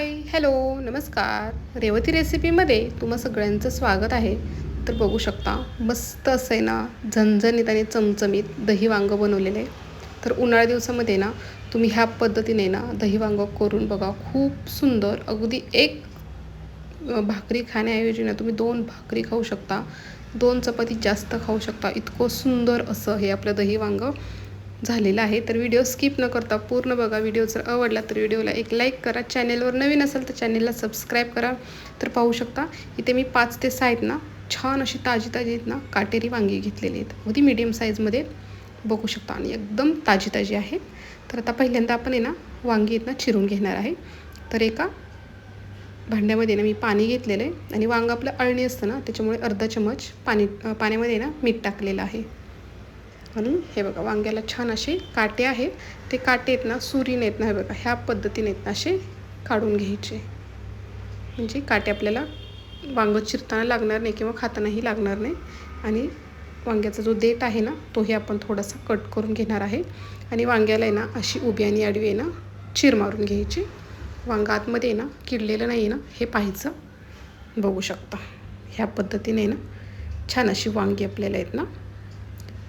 हाय, hello, नमस्कार. रेवती रेसिपीमध्ये तुम्हा सगळ्यांचं स्वागत आहे. तर बघू शकता मस्त असं आहे ना, झणझणीत आणि चमचमीत दही वांगं बनवलेलं आहे. तर उन्हाळ्या दिवसामध्ये ना तुम्ही ह्या पद्धतीने ना दही वांगं करून बघा. खूप सुंदर, अगदी एक भाकरी खाण्याऐवजी ना तुम्ही 2 भाकरी खाऊ शकता, 2 चपाती जास्त खाऊ शकता. इतकं सुंदर असं हे आपलं दही वांगं झालेलं आहे. तर व्हिडिओ स्किप न करता पूर्ण बघा. व्हिडिओ जर आवडला तर व्हिडिओला एक लाईक करा. चॅनेलवर नवीन असेल तर चॅनेलला सबस्क्राईब करा. तर पाहू शकता इथे मी 5 ते 6 आहेत ना, छान अशी ताजी आहेत ना काटेरी वांगी घेतलेली आहेत. अगदी मीडियम साईजमध्ये बघू शकता आणि एकदम ताजी आहेत. तर आता पहिल्यांदा आपण आहे ना वांगी आहेत ना चिरून घेणार आहे. तर एका भांड्यामध्ये ना मी पाणी घेतलेलं आहे आणि वांगं आपलं अळणी असतं ना, त्याच्यामुळे अर्धा चमच पाण्यामध्ये ना मीठ टाकलेलं आहे. आणि हे बघा वांग्याला छान असे काटे आहेत. ते काटे आहेत ना सुरीने आहेत ना, हे बघा ह्या पद्धतीने आहेत ना असे काढून घ्यायचे. म्हणजे काटे आपल्याला वांगं चिरताना लागणार नाही किंवा खातानाही लागणार नाही. आणि वांग्याचा जो देठ आहे ना तोही आपण थोडासा कट करून घेणार आहे. आणि वांग्याला आहे ना अशी उभी आणि आडवी आहे ना चीर मारून घ्यायची. वांगं आतमध्ये आहे ना किडलेलं नाही आहे ना हे पाहायचं. बघू शकता ह्या पद्धतीने ना छान अशी वांगी आपल्याला आहेत ना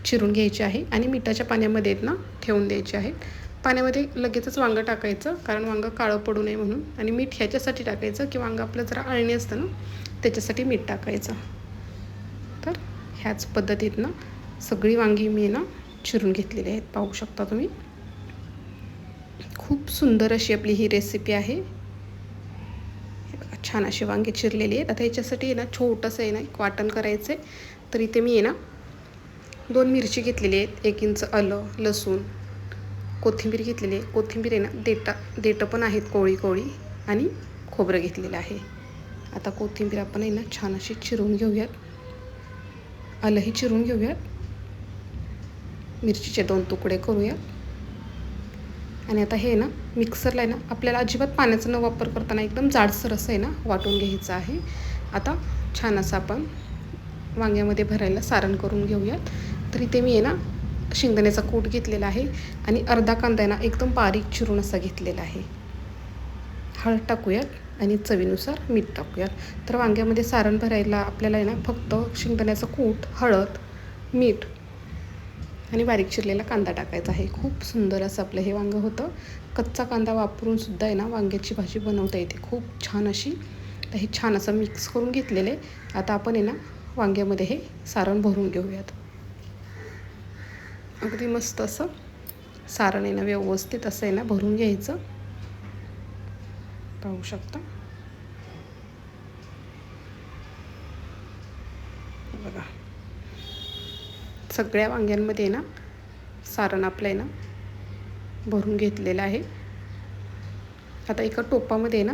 चिरून घ्यायची आहे. आणि मिठाच्या पाण्यामध्ये आहेत ना ठेवून द्यायचे आहेत. पाण्यामध्ये लगेचच वांगं टाकायचं, कारण वांगं काळं पडू नये म्हणून. आणि मीठ ह्याच्यासाठी टाकायचं की वांगं आपलं जरा अळणी असतं ना, त्याच्यासाठी मीठ टाकायचं. तर ह्याच पद्धतीत ना सगळी वांगी मी ना चिरून घेतलेली आहेत. पाहू शकता तुम्ही. खूप सुंदर अशी आपली ही रेसिपी आहे. छान अशी वांगी चिरलेली आहेत. आता ह्याच्यासाठी आहे ना छोटंसं आहे ना एक वाटण करायचं आहे. तर इथे मी आहे ना 2 मिरची घेतलेली आहेत, 1 इंच आलं, लसूण, कोथिंबीर घेतलेली आहे. कोथिंबीर आहे ना देठं पण आहेत कोवळी आणि खोबरं घेतलेलं आहे. आता कोथिंबीर आपण आहे ना छान अशी चिरून घेऊयात. आलंही चिरून घेऊयात. मिरचीचे 2 तुकडे करूयात. आणि आता हे ना मिक्सरला आहे ना आपल्याला अजिबात पाण्याचा न वापर करताना एकदम जाडसर असं आहे ना वाटून घ्यायचं आहे. आता छान असं आपण वांग्यामध्ये भरायला सारण करून घेऊयात. तर इथे मी आहे ना शेंगदाण्याचा कूट घेतलेला आहे आणि अर्धा कांदा आहे ना एकदम बारीक चिरून असा घेतलेला आहे. हळद टाकूयात आणि चवीनुसार मीठ टाकूयात. तर वांग्यामध्ये सारण भरायला आपल्याला आहे ना फक्त शेंगदाण्याचा कूट, हळद, मीठ आणि बारीक चिरलेला कांदा टाकायचा आहे. खूप सुंदर असं आपलं हे वांगं होतं. कच्चा कांदा वापरून सुद्धा आहे ना वांग्याची भाजी बनवता येते खूप छान अशी. तर हे छान असं मिक्स करून घेतलेलं आहे. आता आपण आहे ना वांग्यामध्ये हे सारण भरून घेऊयात. अगदी मस्त असं सारण आहे ना व्यवस्थित असं आहे ना भरून घ्यायचं. पाहू शकता. बघा सगळ्या वांग्यांमध्ये ना सारण आपलं आहे ना भरून घेतलेलं आहे. आता एका टोपामध्ये ना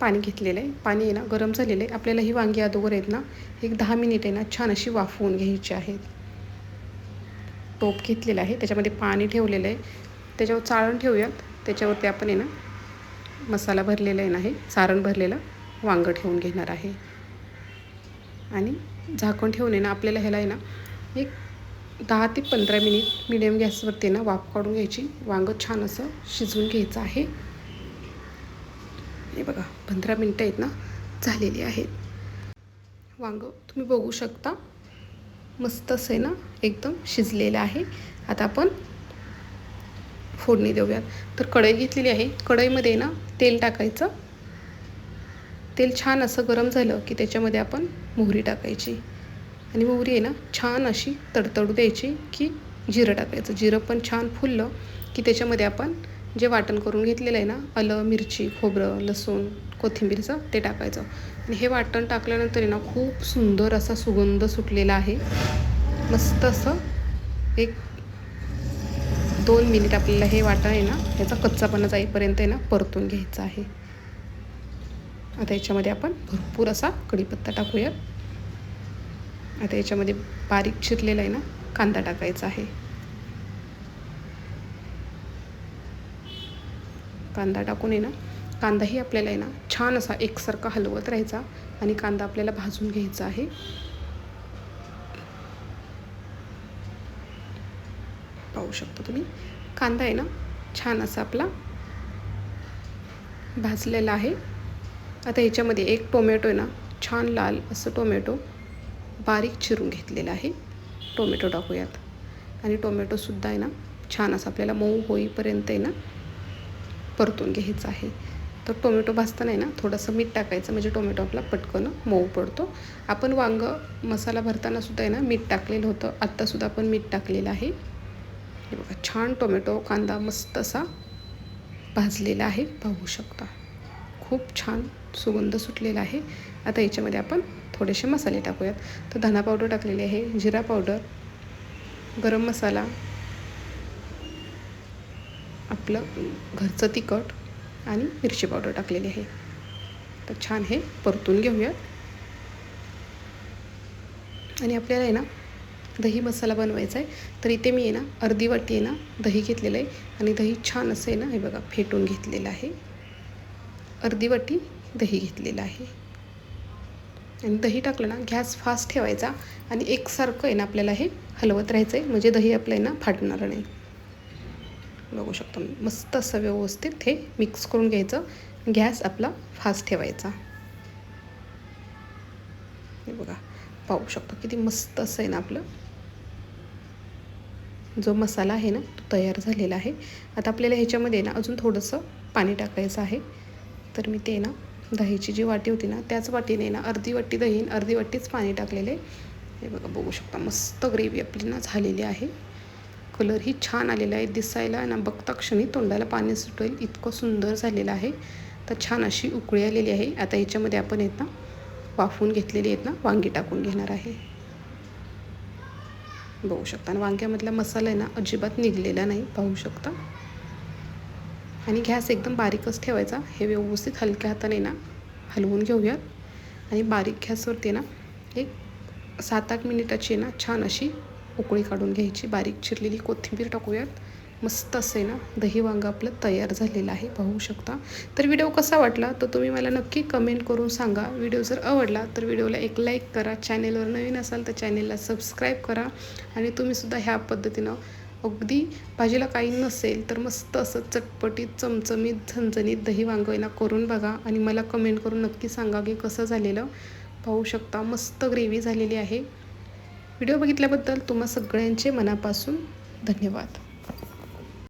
पाणी घेतलेलं आहे. पाणी आहे ना गरम झालेलं आहे. आपल्याला ही वांगी अगोदर आहेत ना एक 10 मिनिट आहे ना छान अशी वाफवून घ्यायची आहेत. टोप घेतलेला आहे, त्याच्यामध्ये पाणी ठेवलेलं आहे. त्याच्यावर चाळण ठेवूयात. त्याच्यावरती आपण आहे ना मसाला भरलेला आहे ना हे सारण भरलेलं वांगं ठेवून घेणार आहे. आणि झाकण ठेवून आहे ना आपल्याला ह्याला आहे ना एक 10 ते 15 मिनिट मिडियम गॅसवरती ना वाफ काढून घ्यायची. वांगं छान असं शिजवून घ्यायचं आहे. हे बघा 15 मिनटं आहेत ना झालेली आहेत. वांगं तुम्ही बघू शकता मस्त असं आहे ना एकदम शिजलेलं आहे. आता आपण फोडणी देऊयात. तर कढई घेतलेली आहे. कढईमध्ये ना तेल टाकायचं. तेल छान असं गरम झालं की त्याच्यामध्ये आपण मोहरी टाकायची. आणि मोहरी आहे ना छान अशी तडतडू द्यायची की जिरं टाकायचं. जिरं पण छान फुललं की त्याच्यामध्ये आपण जे वाटण करून घेतलेलं आहे ना आलं, मिरची, खोबरं, लसूण, कोथिंबीरचं ते टाकायचं. आणि हे वाटण टाकल्यानंतर आहे ना खूप सुंदर असा सुगंध सुटलेला आहे. मस्त असं एक 2 मिनिट आपल्याला हे वाटण आहे ना ह्याचा कच्चापणा जाईपर्यंत आहे ना परतून घ्यायचं आहे. आता याच्यामध्ये आपण भरपूर असा कढीपत्ता टाकूयात. आता याच्यामध्ये बारीक चिरलेला आहे ना कांदा टाकायचा आहे. कांदा टाकून आहे ना कांदाही आपल्याला आहे ना छान असा एकसारखा हलवत राहायचा आणि कांदा आपल्याला भाजून घ्यायचा आहे. पाहू शकता तुम्ही कांदा आहे ना छान असा आपला भाजलेला आहे. आता ह्याच्यामध्ये एक टोमॅटो आहे ना, छान लाल असं टोमॅटो बारीक चिरून घेतलेलं आहे. टोमॅटो टाकूयात आणि टोमॅटोसुद्धा आहे ना छान असं आपल्याला मऊ होईपर्यंत आहे ना परतून घ्यायचं आहे. तर टोमॅटो भाजताना आहे ना थोडंसं मीठ टाकायचं, म्हणजे टोमॅटो आपला पटकन मऊ पडतो. आपण मसाला भरतानासुद्धा आहे ना मीठ टाकलेलं होतं, आत्तासुद्धा आपण मीठ टाकलेलं आहे. हे बघा, छान टोमॅटो कांदा मस्त असा भाजलेला आहे, पाहू शकता. खूप छान सुगंध सुटलेला आहे. आता याच्यामध्ये आपण थोडेसे मसाले टाकूयात. तर धना पावडर टाकलेली आहे, जिरा पावडर, गरम मसाला, आपलं घरचं तिखट आणि मिरची पावडर टाकलेली आहे. तर छान हे परतून घेऊयात. आणि आपल्याला आहे ना दही मसाला बनवायचा आहे. तर इथे मी आहे ना अर्धी वाटी आहे ना दही घेतलेलं आहे आणि दही छान असं आहे ना हे बघा फेटून घेतलेलं आहे. अर्धी वाटी दही घेतलेलं आहे. आणि दही टाकलं ना गॅस फास्ट ठेवायचा आणि एकसारखं आहे ना आपल्याला हे हलवत राहायचं आहे, म्हणजे दही आपलं आहे ना फाटणार नाही. बघू शकतो मस्त असं व्यवस्थित हे मिक्स करून घ्यायचं. गॅस आपला फास्ट ठेवायचा. हे बघा, पाहू शकतो किती मस्त असं आहे ना आपलं जो मसाला आहे ना तो तयार झालेला आहे. आता आपल्याला ह्याच्यामध्ये ना अजून थोडंसं पाणी टाकायचं आहे. तर मी ते ना दहीची जी वाटी होती ना त्याच वाटीने ना अर्धी वाटी दही अर्धी वाटीच पाणी टाकलेले. हे बघा, बघू शकता मस्त ग्रेव्ही आपली ना झालेली आहे. कलरही छान आलेला आहे, दिसायला ना बघता क्षणी तोंडाला पाणी सुटेल इतकं सुंदर झालेलं आहे. तर छान अशी उकळी आलेली आहे. आता ह्याच्यामध्ये आपण आहेत ना वाफवून घेतलेली आहेत ना वांगी टाकून घेणार आहे. बघू शकता आणि वांग्यामधला मसाला आहे ना अजिबात निघलेला नाही, पाहू शकता. आणि गॅस एकदम बारीकच ठेवायचा. हे व्यवस्थित हलक्या हाताने ना हलवून घेऊयात आणि बारीक गॅसवरती ना एक 7-8 मिनिटाची ना छान अशी उकळी काढून घ्यायची. बारीक चिरलेली कोथिंबीर टाकूयात. मस्त असं आहे ना दही वांगं आपलं तयार झालेलं आहे, पाहू शकता. तर व्हिडिओ कसा वाटला तर तुम्ही मला नक्की कमेंट करून सांगा. व्हिडिओ जर आवडला तर व्हिडिओला एक लाईक करा. चॅनेलवर नवीन असाल तर चॅनेलला सबस्क्राईब करा. आणि तुम्हीसुद्धा ह्या पद्धतीनं अगदी भाजीला काही नसेल तर मस्त असं चटपटीत चमचमीत झणझणीत दही वांगं ना करून बघा आणि मला कमेंट करून नक्की सांगा की कसं झालेलं. पाहू शकता मस्त ग्रेव्ही झालेली आहे. व्हिडिओ बघितल्याबद्दल तुम्हा सगळ्यांचे मनापासून धन्यवाद.